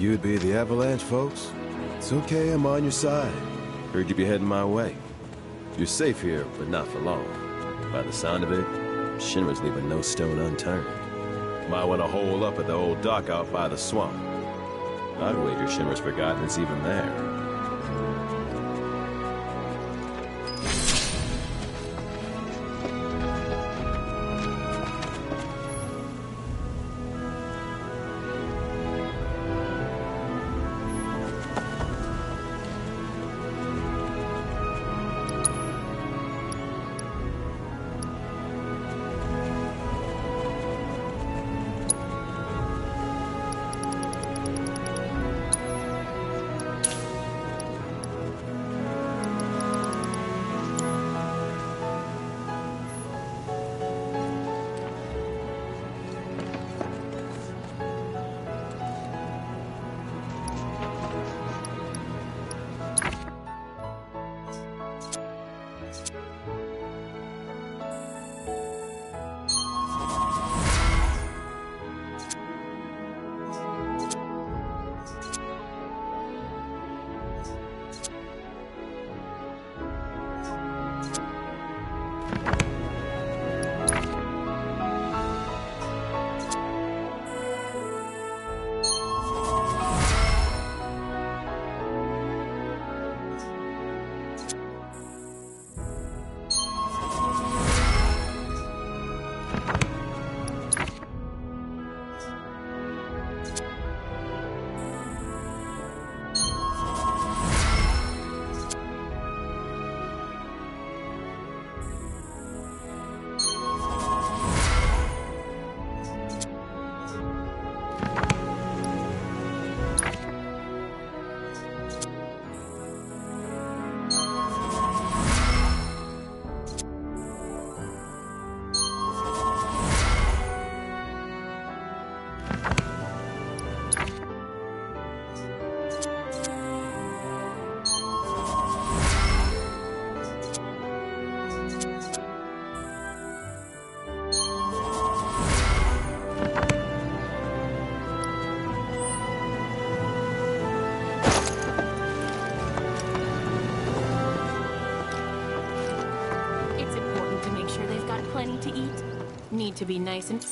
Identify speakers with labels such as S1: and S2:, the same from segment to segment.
S1: you'd be the Avalanche, folks. It's okay, I'm on your side. Heard you'd be heading my way. You're safe here, but not for long. By the sound of it, Shinra's leaving no stone unturned. Might want to hole up at the old dock out by the swamp. I'd wager Shinra's forgotten it's even there.
S2: Need to be nice and...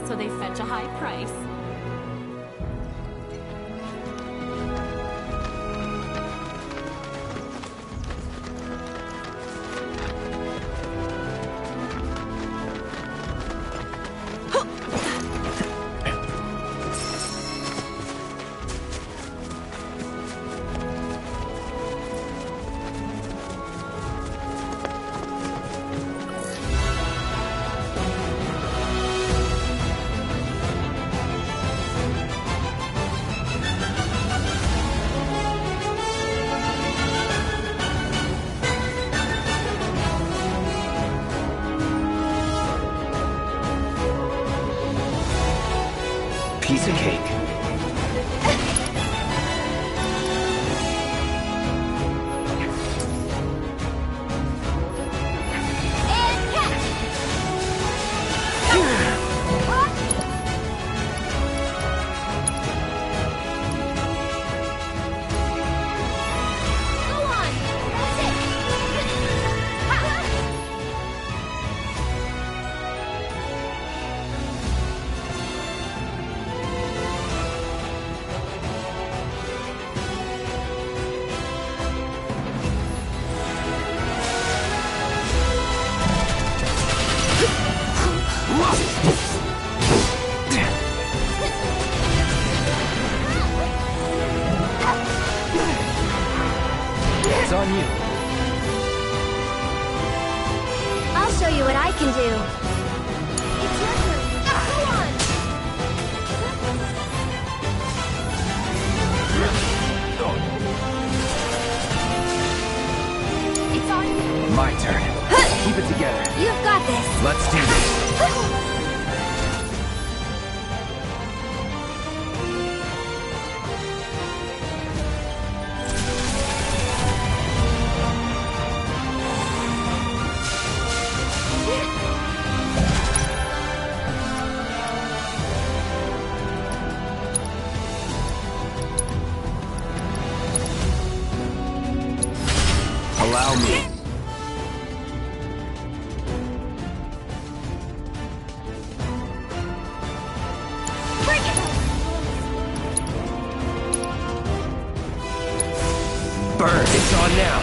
S2: so they fetch a high price.
S3: Piece of cake. It's on you.
S4: I'll show you what I can do. It's your turn. Go on. It's on you.
S3: My turn. Keep it together.
S4: You've got this.
S3: Let's do this. Allow me.
S4: Bring it.
S3: Burn. It's on now.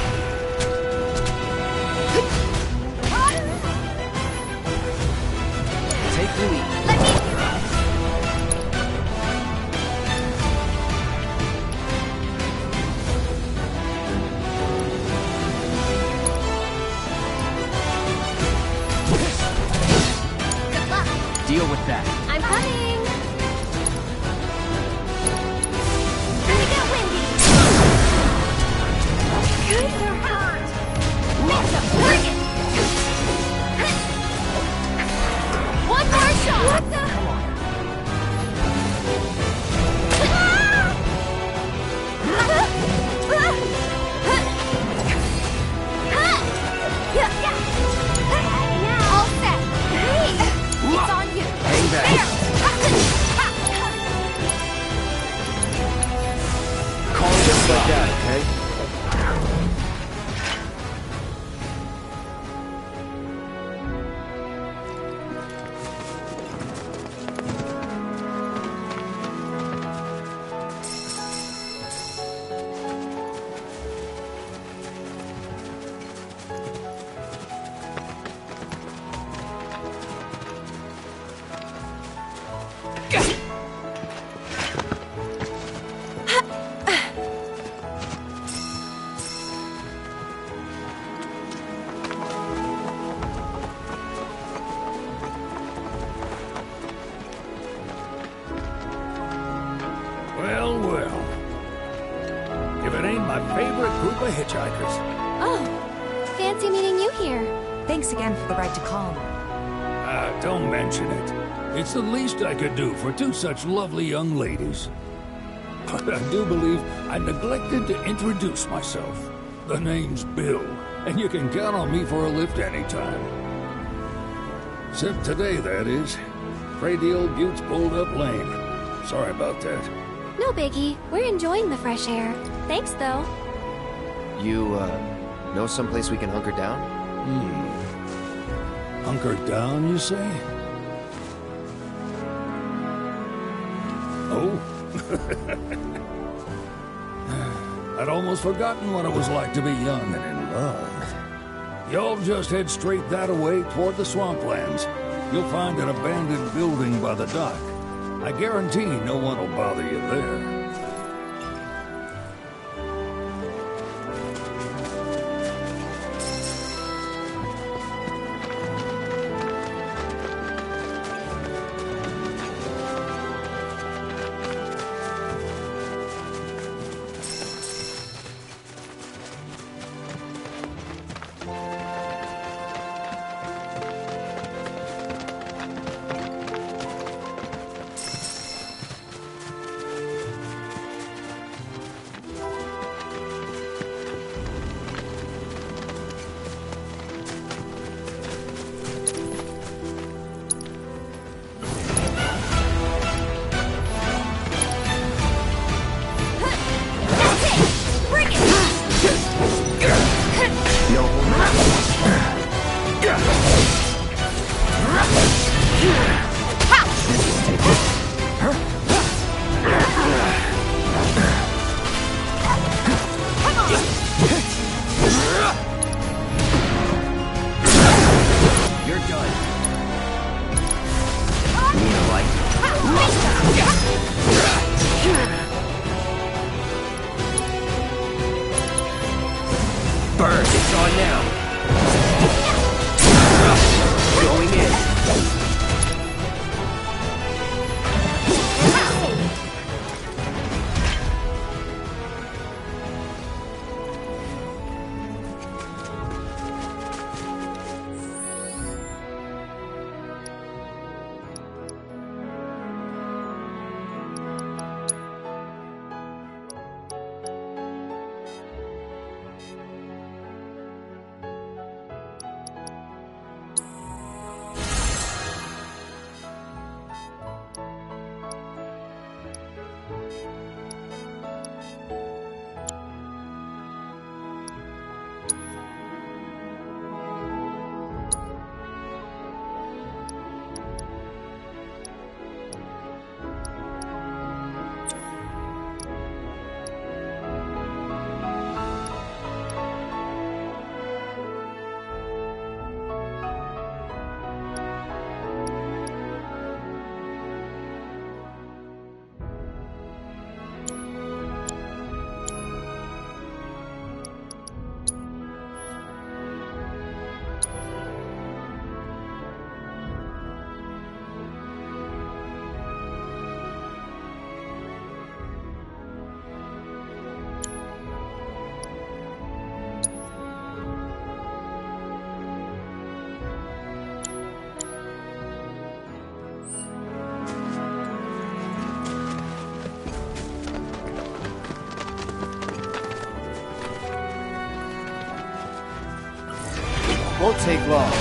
S3: Take the lead.
S4: Let me. Good luck.
S3: Deal with that.
S4: I'm coming. Gonna get windy. They're hurt. Bring it. One more shot. What the? All set. Hey, it's on you.
S3: Hang back. Call it just like that, okay?
S5: Well, well. If it ain't my favorite group of hitchhikers.
S4: Oh, fancy meeting you here.
S6: Thanks again for the ride to Calm.
S5: Don't mention it. It's the least I could do for two such lovely young ladies. But I do believe I neglected to introduce myself. The name's Bill, and you can count on me for a lift anytime. Except today, that is. Afraid the old Butte's pulled up lame. Sorry about that.
S4: No biggie. We're enjoying the fresh air. Thanks, though.
S3: You, know someplace we can hunker down?
S5: Hunker down, you say? Oh? I'd almost forgotten what it was like to be young and in love. Y'all just head straight that away toward the swamplands. You'll find an abandoned building by the dock. I guarantee no one will bother you there.
S3: Burn, it's on now. Going in. Won't take long.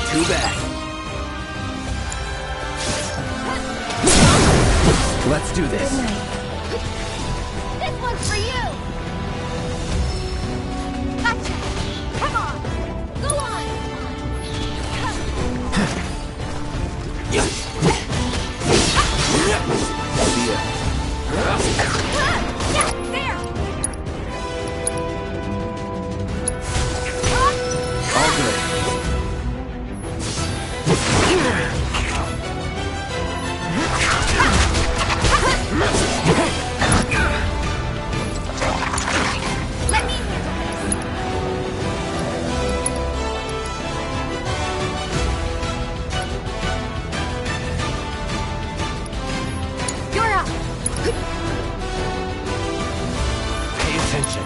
S3: Too bad. Let's do this.
S4: This one's for you! Gotcha! Come on! Go on! There!
S3: All good.
S4: Let me handle this! You're up!
S3: Pay attention.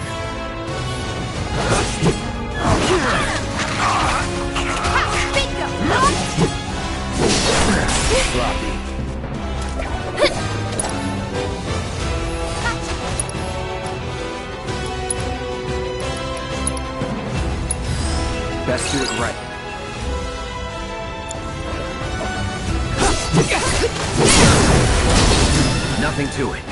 S4: Bingo!
S3: Sloppy. Best do it right. Nothing to it.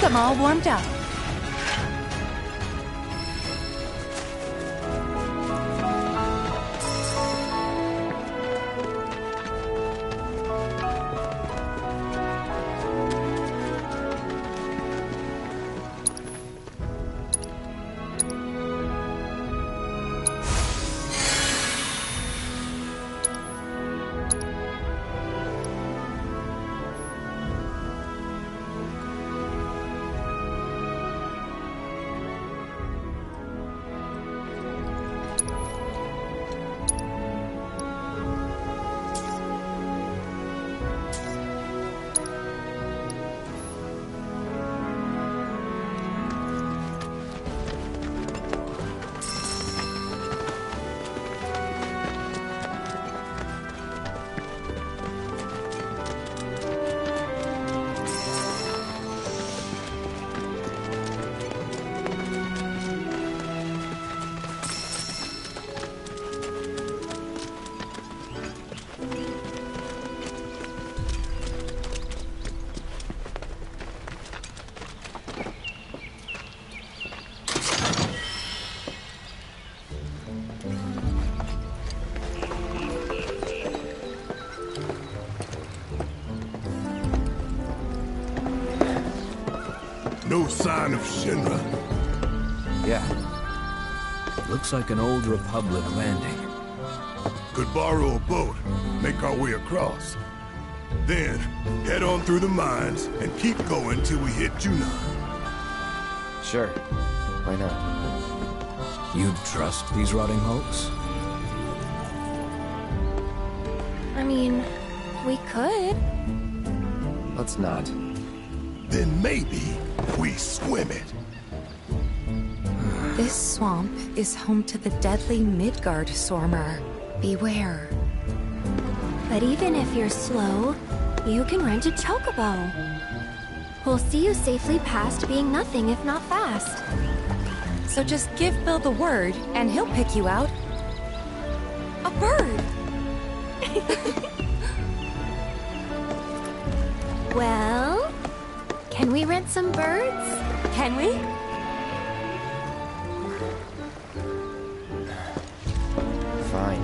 S6: I'm all warmed up.
S7: No sign of Shinra.
S3: Yeah.
S8: Looks like an old Republic landing.
S7: Could borrow a boat, make our way across. Then, head on through the mines and keep going till we hit Junon.
S3: Sure. Why not?
S8: You'd trust these rotting hulks?
S4: I mean, we could.
S3: Let's not.
S7: Then maybe we swim it.
S6: This swamp is home to the deadly Midgard Swarmer. Beware.
S4: But even if you're slow, you can rent a chocobo. We'll see you safely past being nothing if not fast.
S6: So just give Bill the word, and he'll pick you out. A bird!
S4: Well, can we rent some birds?
S6: Can we?
S3: Fine.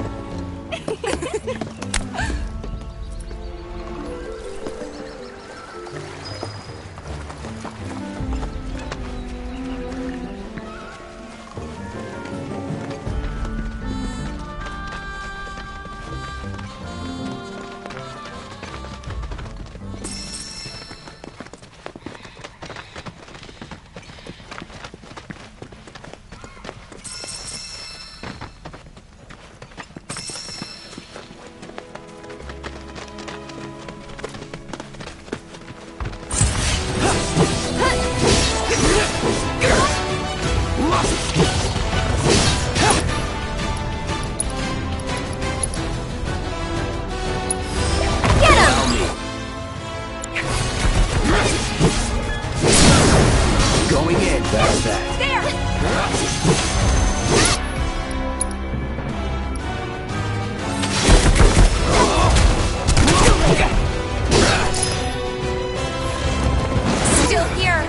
S3: Going in. That's that.
S6: Still here!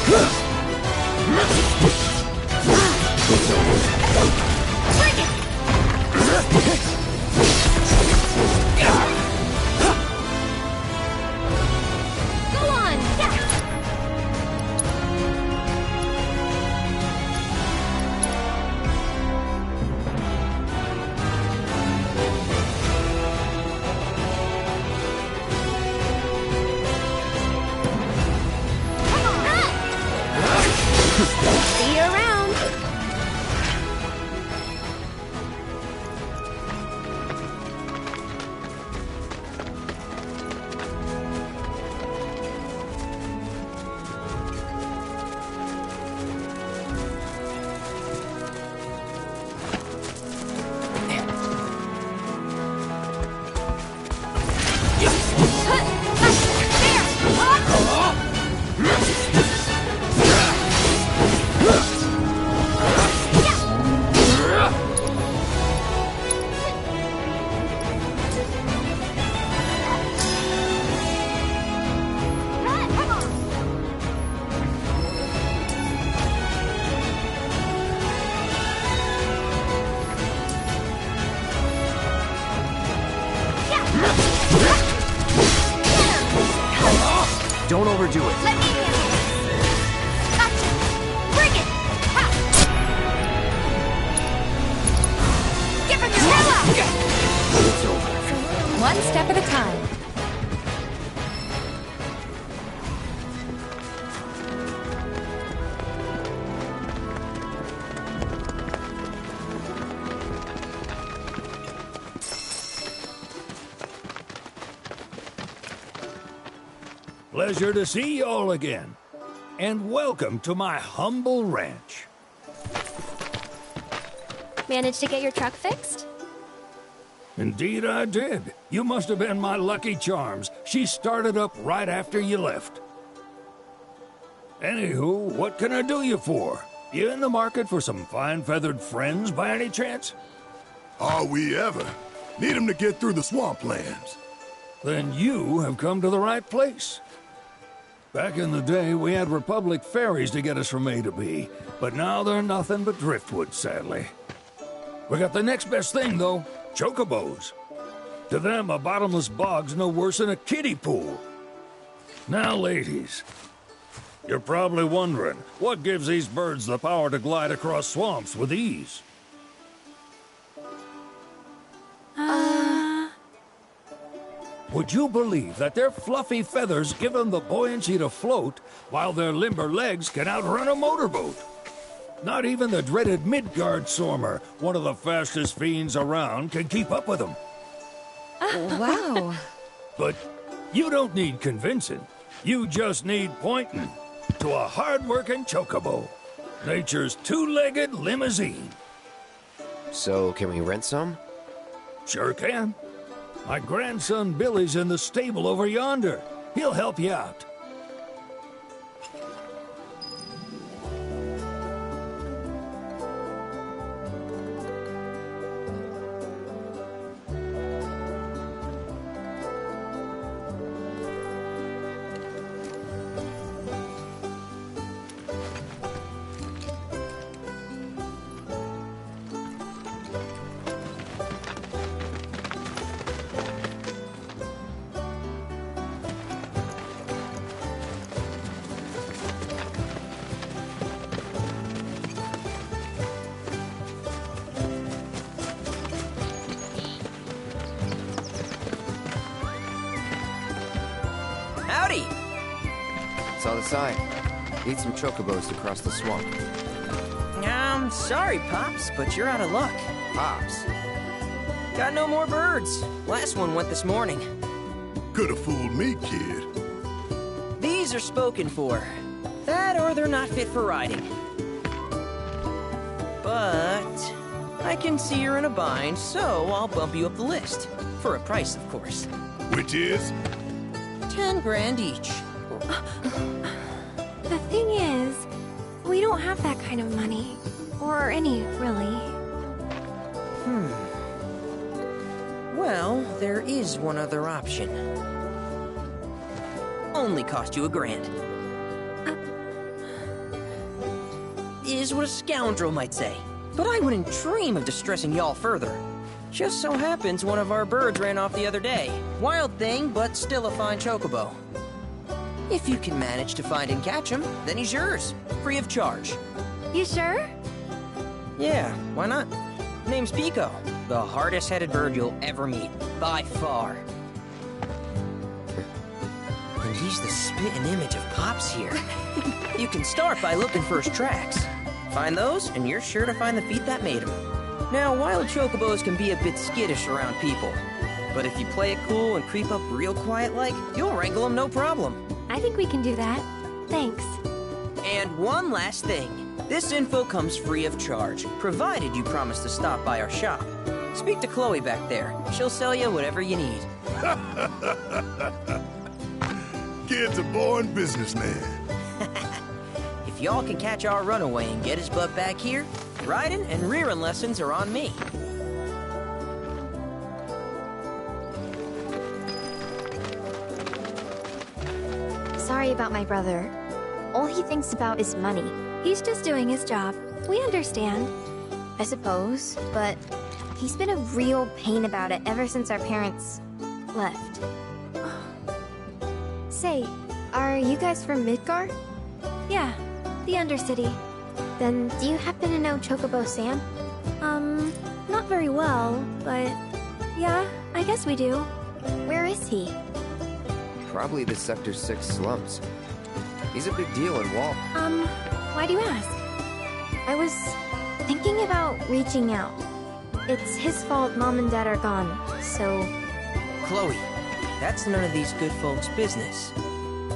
S4: Go on! See you around!
S3: Don't overdo it.
S4: Let me handle this. Gotcha. Bring it. Ha. Give him your hell
S3: It's over.
S6: One step at a time.
S5: Pleasure to see you all again. And welcome to my humble ranch.
S4: Managed to get your truck fixed?
S5: Indeed I did. You must have been my lucky charms. She started up right after you left. Anywho, what can I do you for? You in the market for some fine-feathered friends by any chance?
S7: Are we ever? Need 'em to get through the swamplands.
S5: Then you have come to the right place. Back in the day, we had Republic ferries to get us from A to B, but now they're nothing but driftwood, sadly. We got the next best thing, though, chocobos. To them, a bottomless bog's no worse than a kiddie pool. Now, ladies, you're probably wondering, what gives these birds the power to glide across swamps with ease? Would you believe that their fluffy feathers give them the buoyancy to float, while their limber legs can outrun a motorboat? Not even the dreaded Midgard Stormer, one of the fastest fiends around, can keep up with them.
S6: Wow.
S5: But you don't need convincing. You just need pointing to a hard-working chocobo. Nature's two-legged limousine.
S3: So, can we rent some?
S5: Sure can. My grandson Billy's in the stable over yonder. He'll help you out.
S9: Howdy!
S3: It's on the side. Need some chocobos to cross the swamp.
S9: Sorry, Pops, but you're out of luck.
S3: Pops.
S9: Got no more birds. Last one went this morning.
S7: Could have fooled me, kid.
S9: These are spoken for. That or they're not fit for riding. But I can see you're in a bind, so I'll bump you up the list. For a price, of course.
S7: Which is?
S9: 10 grand each.
S4: The thing is, we don't have that kind of money. Or any, really.
S9: Well, there is one other option. Only cost you $1,000. is what a scoundrel might say. But I wouldn't dream of distressing y'all further. Just so happens one of our birds ran off the other day. Wild thing, but still a fine chocobo. If you can manage to find and catch him, then he's yours, free of charge.
S4: You sure?
S9: Yeah, why not? Name's Pico, the hardest-headed bird you'll ever meet, by far. And he's the spitting image of Pops here. You can start by looking for his tracks. Find those, and you're sure to find the feet that made him. Now, wild chocobos can be a bit skittish around people. But if you play it cool and creep up real quiet-like, you'll wrangle them no problem.
S4: I think we can do that. Thanks.
S9: And one last thing. This info comes free of charge, provided you promise to stop by our shop. Speak to Chloe back there. She'll sell you whatever you need.
S7: Kid's a born businessman.
S9: If y'all can catch our runaway and get his butt back here, riding and rearing lessons are on me.
S4: Sorry about my brother. All he thinks about is money. He's just doing his job. We understand. I suppose, but he's been a real pain about it ever since our parents left. Say, are you guys from Midgar? Yeah, the Undercity. Then do you happen to know Chocobo Sam? Not very well, but yeah, I guess we do. Where is he?
S3: Probably the Sector 6 slums. He's a big deal in Wall.
S4: Why do you ask? I was thinking about reaching out. It's his fault Mom and Dad are gone, so...
S9: Chloe, that's none of these good folks' business.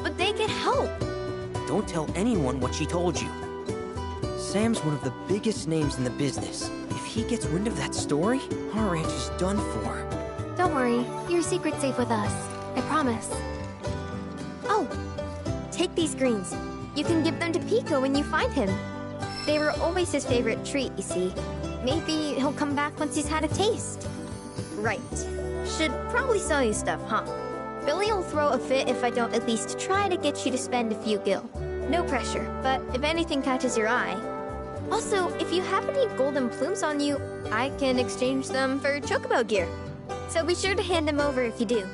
S4: But they could help!
S9: Don't tell anyone what she told you. Sam's one of the biggest names in the business. If he gets wind of that story, our ranch is done for.
S4: Don't worry, your secret's safe with us. I promise. Oh! Take these greens. You can give them to Pico when you find him. They were always his favorite treat, you see. Maybe he'll come back once he's had a taste. Right. Should probably sell you stuff, huh? Billy'll throw a fit if I don't at least try to get you to spend a few gil. No pressure, but if anything catches your eye. Also, if you have any golden plumes on you, I can exchange them for chocobo gear. So be sure to hand them over if you do.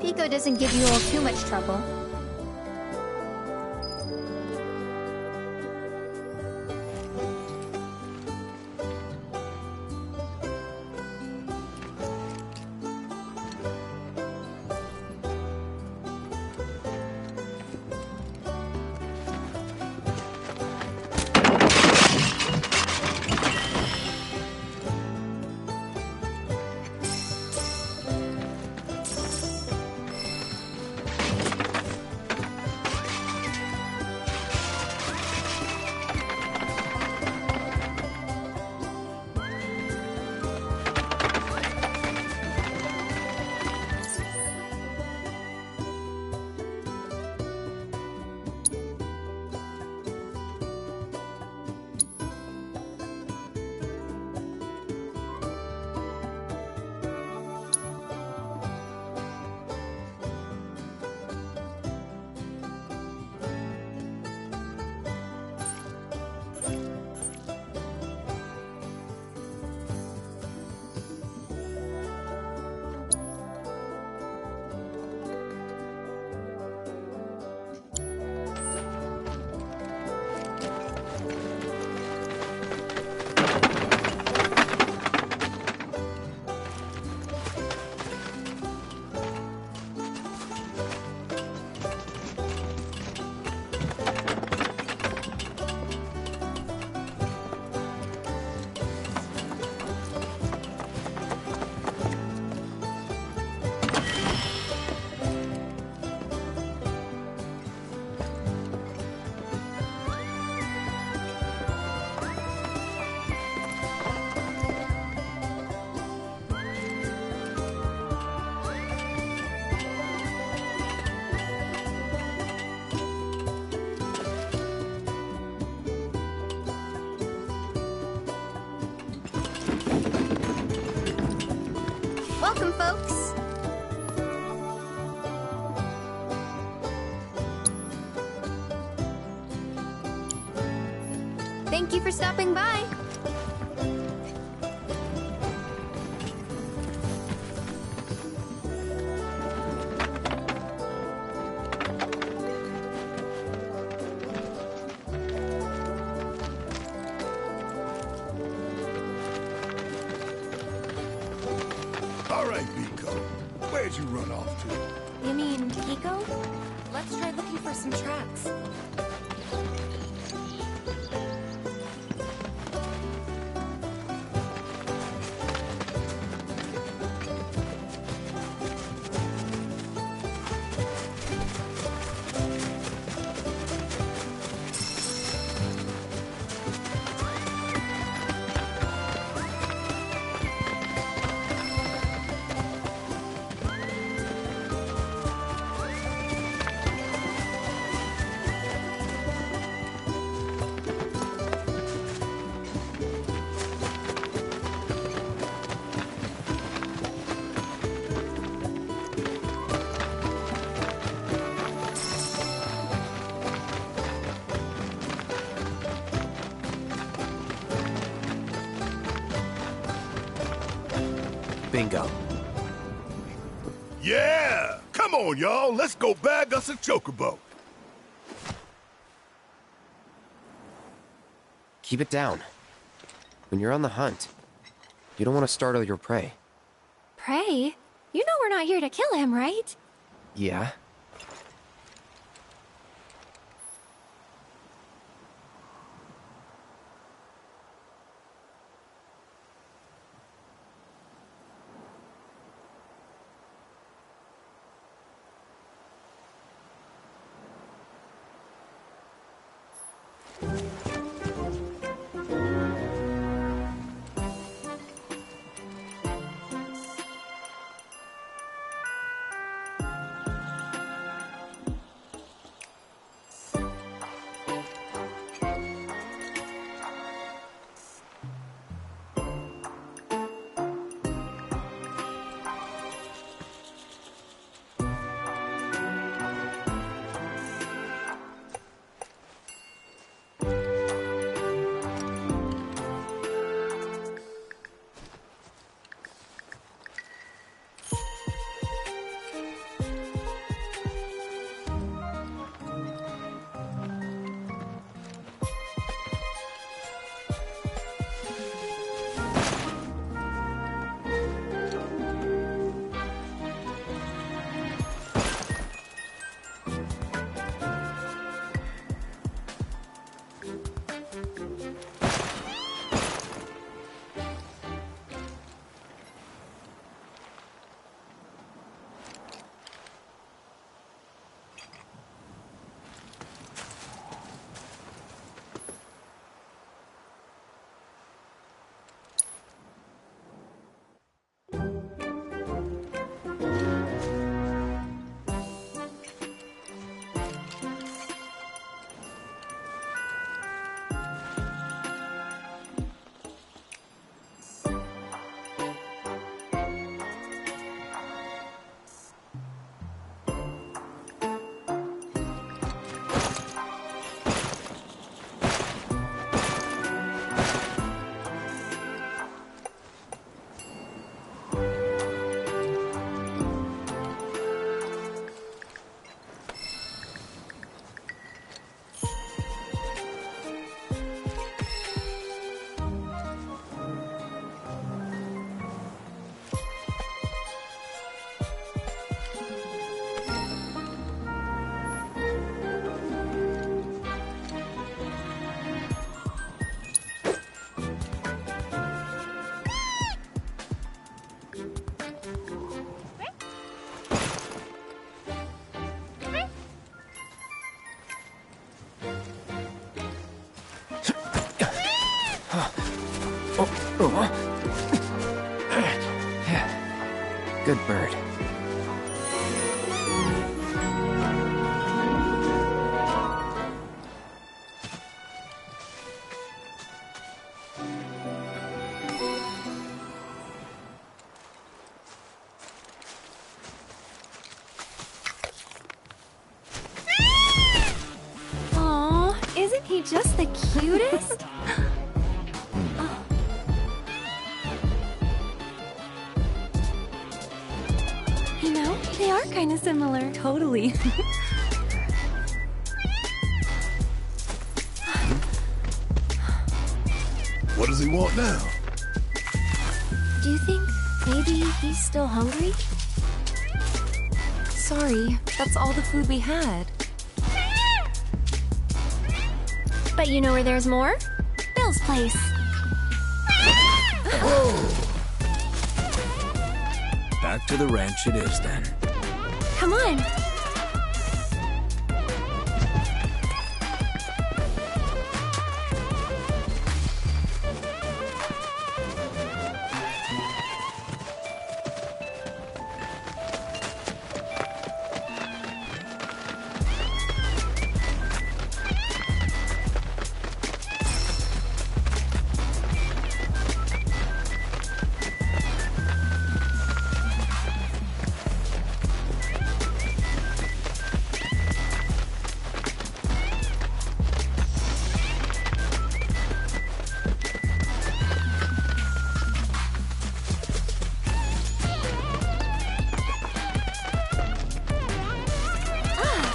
S4: Pico doesn't give you all too much trouble. welcome, folks. Thank you for stopping by.
S7: All right, Pico. Where'd you run off to?
S6: You mean Pico? Let's try looking for some tracks.
S1: Bingo.
S7: Yeah! Come on, y'all. Let's go bag us a chocobo.
S3: Keep it down. When you're on the hunt, you don't want to startle your prey.
S6: Prey? You know we're not here to kill him, right?
S3: Yeah? Good bird.
S4: he just the cutest?
S6: You know, they are kind of similar. Totally.
S7: What does he want now?
S4: Do you think maybe he's still hungry?
S6: Sorry, that's all the food we had.
S4: But you know where there's more? Bill's place.
S8: Back to the ranch it is then.
S4: Come on.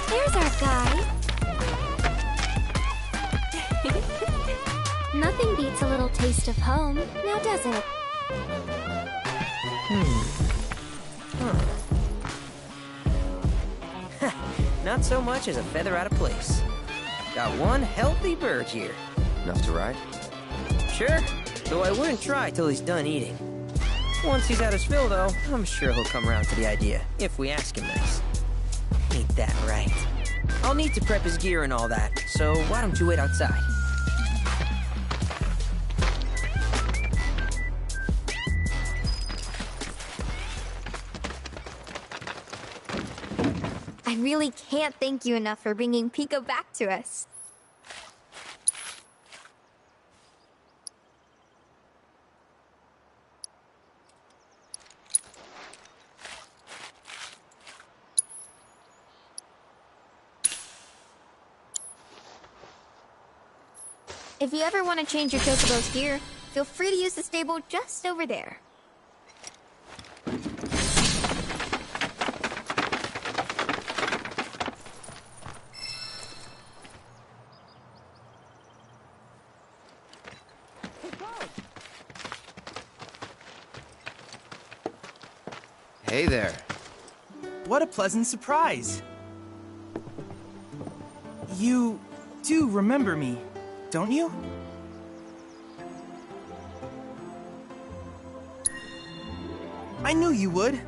S4: There's our guy. Nothing beats a little taste of home, now does it?
S9: Not so much as a feather out of place. Got one healthy bird here.
S3: Enough to ride?
S9: Sure, though I wouldn't try till he's done eating. Once he's had his fill, though, I'm sure he'll come around to the idea, if we ask him nice. Ain't that right? I'll need to prep his gear and all that, so why don't you wait outside?
S4: I really can't thank you enough for bringing Pico back to us. If you ever want to change your Chocobo's gear, feel free to use the stable just over there.
S3: Hey there.
S10: What a pleasant surprise. You do remember me, don't you? I knew you would.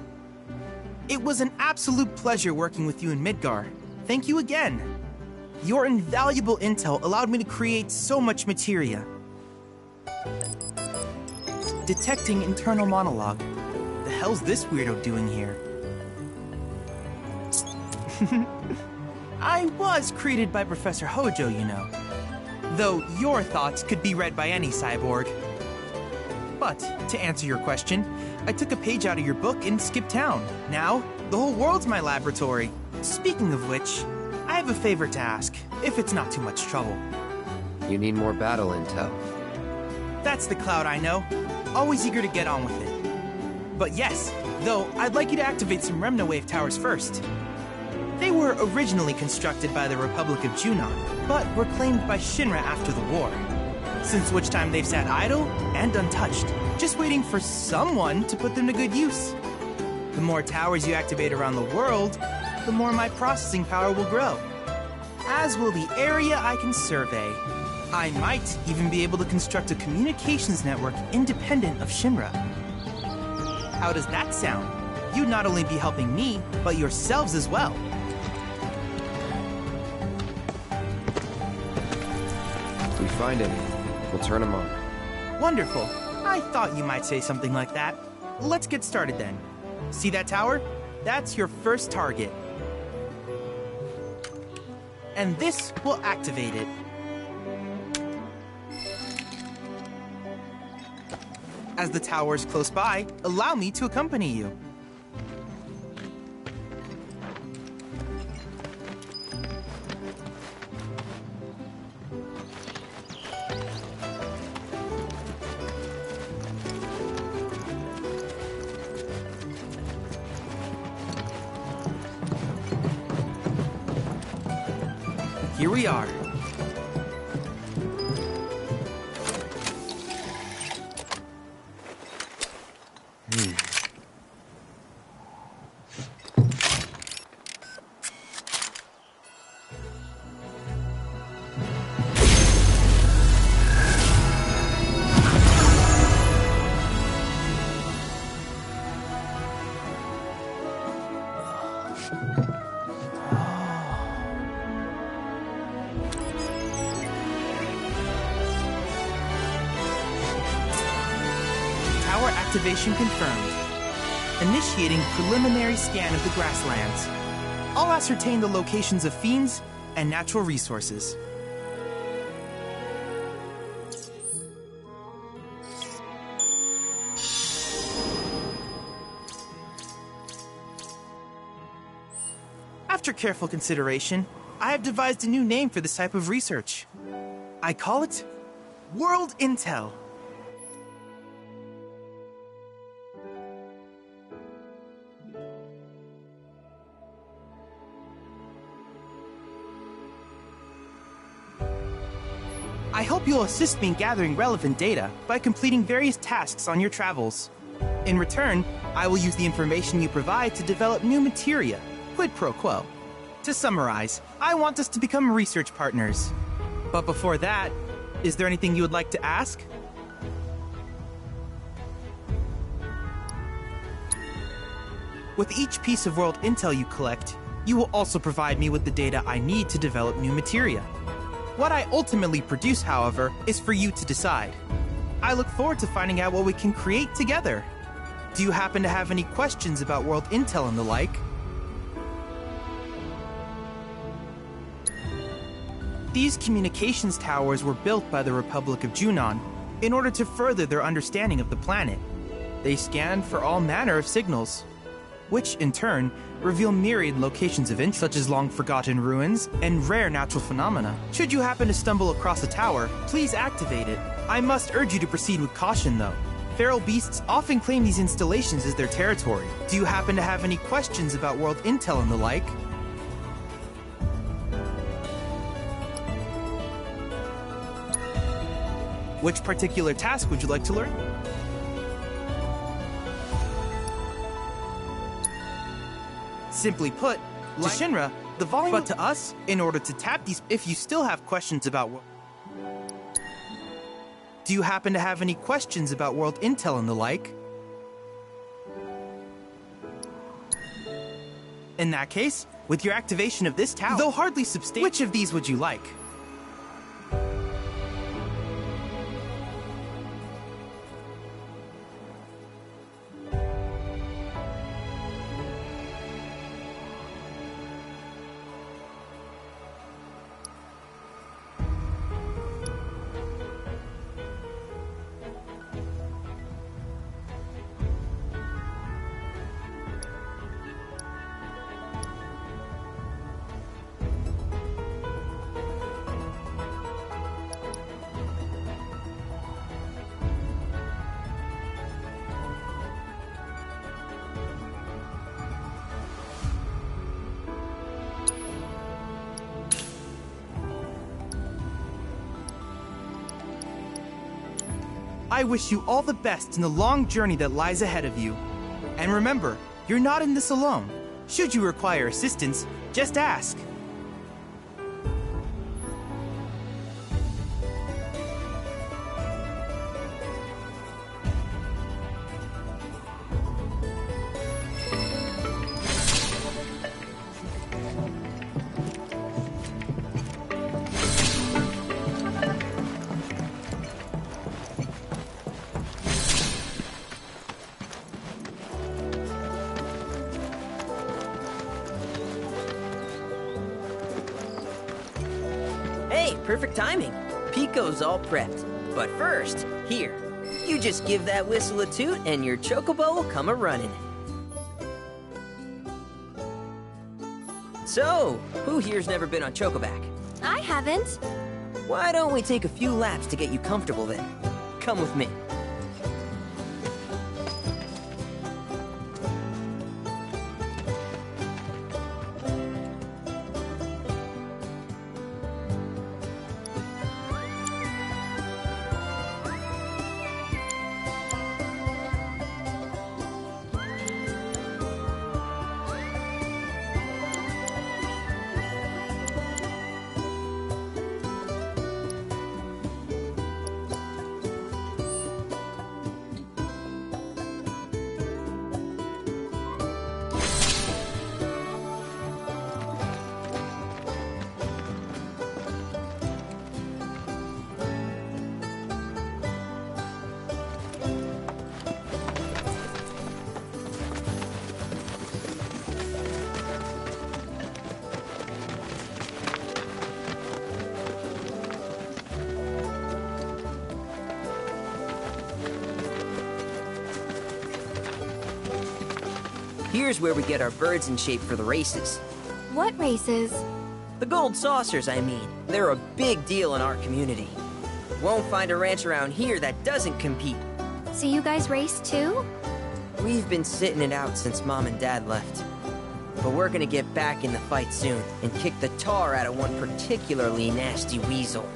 S10: It was an absolute pleasure working with you in Midgar. Thank you again. Your invaluable intel allowed me to create so much materia. Detecting internal monologue. The hell's this weirdo doing here? I was created by Professor Hojo, you know. Though your thoughts could be read by any cyborg. But, to answer your question, I took a page out of your book and skipped town. Now, the whole world's my laboratory. Speaking of which, I have a favor to ask, if it's not too much trouble.
S3: You need more battle intel.
S10: That's the Cloud I know. Always eager to get on with it. But yes, though, I'd like you to activate some Remnawave towers first. They were originally constructed by the Republic of Junon, but were claimed by Shinra after the war. Since which time they've sat idle and untouched, just waiting for someone to put them to good use. The more towers you activate around the world, the more my processing power will grow. As will the area I can survey. I might even be able to construct a communications network independent of Shinra. How does that sound? You'd not only be helping me, but yourselves as well.
S3: If we find any, we'll turn them on.
S10: Wonderful. I thought you might say something like that. Let's get started then. See that tower? That's your first target. And this will activate it. As the tower is close by, allow me to accompany you. here we are. Tower activation confirmed. Initiating preliminary scan of the grasslands. I'll ascertain the locations of fiends and natural resources. After careful consideration, I have devised a new name for this type of research. I call it World Intel. I hope you'll assist me in gathering relevant data by completing various tasks on your travels. In return, I will use the information you provide to develop new materia, quid pro quo. To summarize, I want us to become research partners. But before that, is there anything you would like to ask? With each piece of world intel you collect, you will also provide me with the data I need to develop new materia. What I ultimately produce, however, is for you to decide. I look forward to finding out what we can create together. Do you happen to have any questions about world intel and the like? These communications towers were built by the Republic of Junon in order to further their understanding of the planet. They scan for all manner of signals, which in turn reveal myriad locations of interest, such as long-forgotten ruins and rare natural phenomena. Should you happen to stumble across a tower, please activate it. I must urge you to proceed with caution, though. Feral beasts often claim these installations as their territory. Do you happen to have any questions about world intel and the like? Which particular task would you like to learn? Simply put, to Shinra, the volume, but to us, in order to tap these, if you still have questions about what... Do you happen to have any questions about world intel and the like? In that case, with your activation of this tower, though hardly substantial, which of these would you like? I wish you all the best in the long journey that lies ahead of you. And remember, you're not in this alone. Should you require assistance, just ask.
S9: Perfect timing. Pico's all prepped. But first, here, you just give that whistle a toot and your chocobo will come a-running. So, who here's never been on Chocoback?
S4: I haven't.
S9: Why don't we take a few laps to get you comfortable then? Come with me. Here's where we get our birds in shape for the races.
S4: What races?
S9: The gold saucers, I mean. They're a big deal in our community. Won't find a ranch around here that doesn't compete.
S4: So you guys race too?
S9: We've been sitting it out since Mom and Dad left. But we're gonna get back in the fight soon and kick the tar out of one particularly nasty weasel.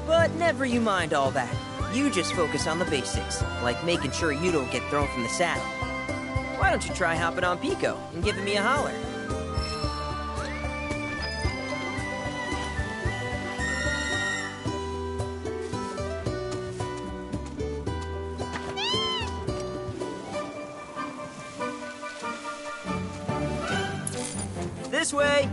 S9: But never you mind all that. You just focus on the basics, like making sure you don't get thrown from the saddle. Why don't you try hopping on Pico and giving me a holler? This way!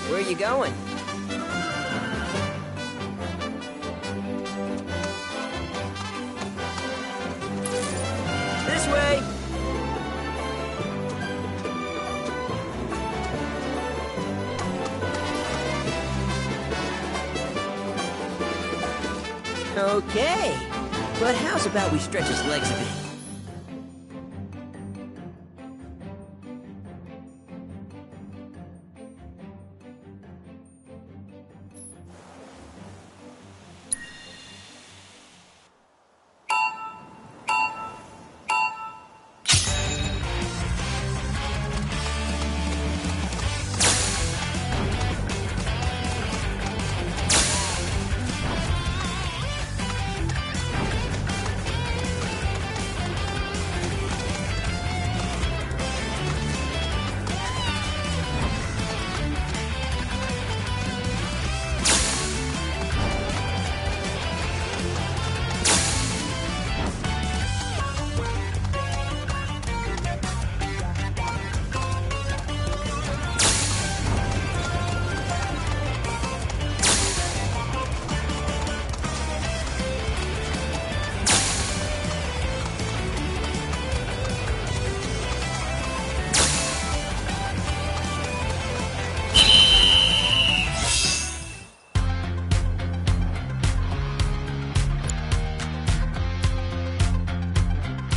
S9: Where are you going? This way! Okay, but how's about we stretch his legs a bit?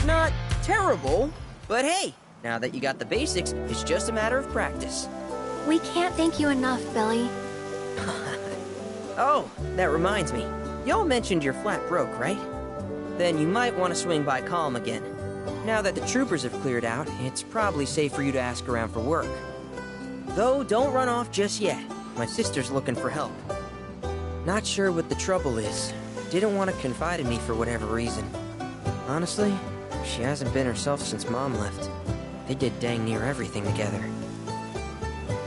S9: Not terrible, but hey, now that you got the basics, it's just a matter of practice.
S4: We can't thank you enough, Billy.
S9: Oh, that reminds me. Y'all mentioned you're flat broke, right? Then you might want to swing by Calm again. Now that the troopers have cleared out, it's probably safe for you to ask around for work. Though, don't run off just yet. My sister's looking for help. Not sure what the trouble is. Didn't want to confide in me for whatever reason. Honestly, she hasn't been herself since Mom left. They did dang near everything together.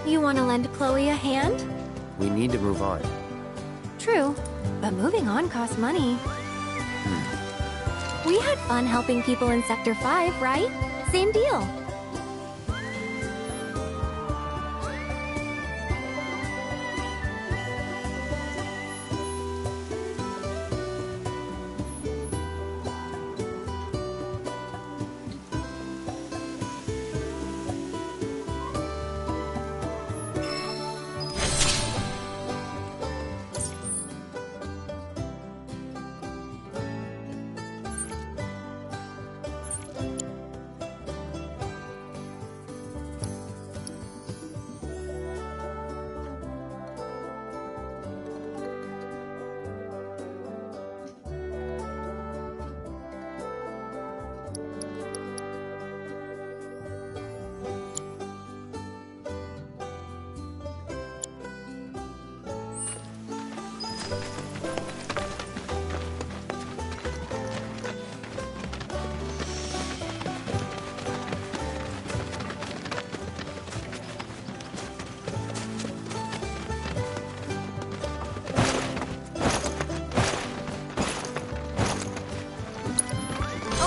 S4: You want to lend Chloe a hand?
S3: We need to move on.
S4: True, but moving on costs money. We had fun helping people in Sector 5, right? Same deal.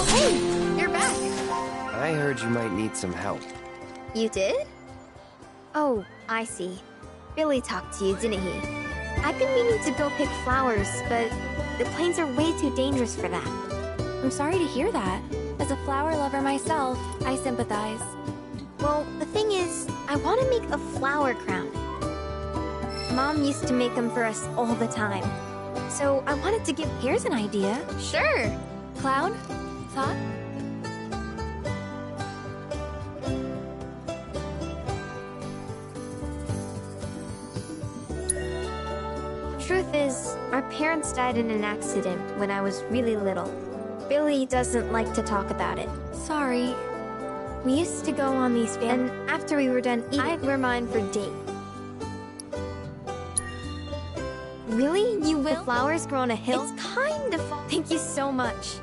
S4: Hey, you're back.
S3: I heard you might need some help.
S4: You did? Oh, I see. Billy talked to you, didn't he? I've been meaning to go pick flowers, but the plains are way too dangerous for that.
S6: I'm sorry to hear that. As a flower lover myself, I sympathize.
S4: Well, the thing is, I want to make a flower crown. Mom used to make them for us all the time. So I wanted to give...
S6: Here's an idea.
S4: Sure!
S6: Cloud? Thought?
S4: Truth is, our parents died in an accident when I was really little. Billy doesn't like to talk about it.
S6: Sorry.
S4: We used to go on these and after we were done eating, I were mine for date. Really? You will? The flowers grow on a hill? It's kind of... Thank you so much.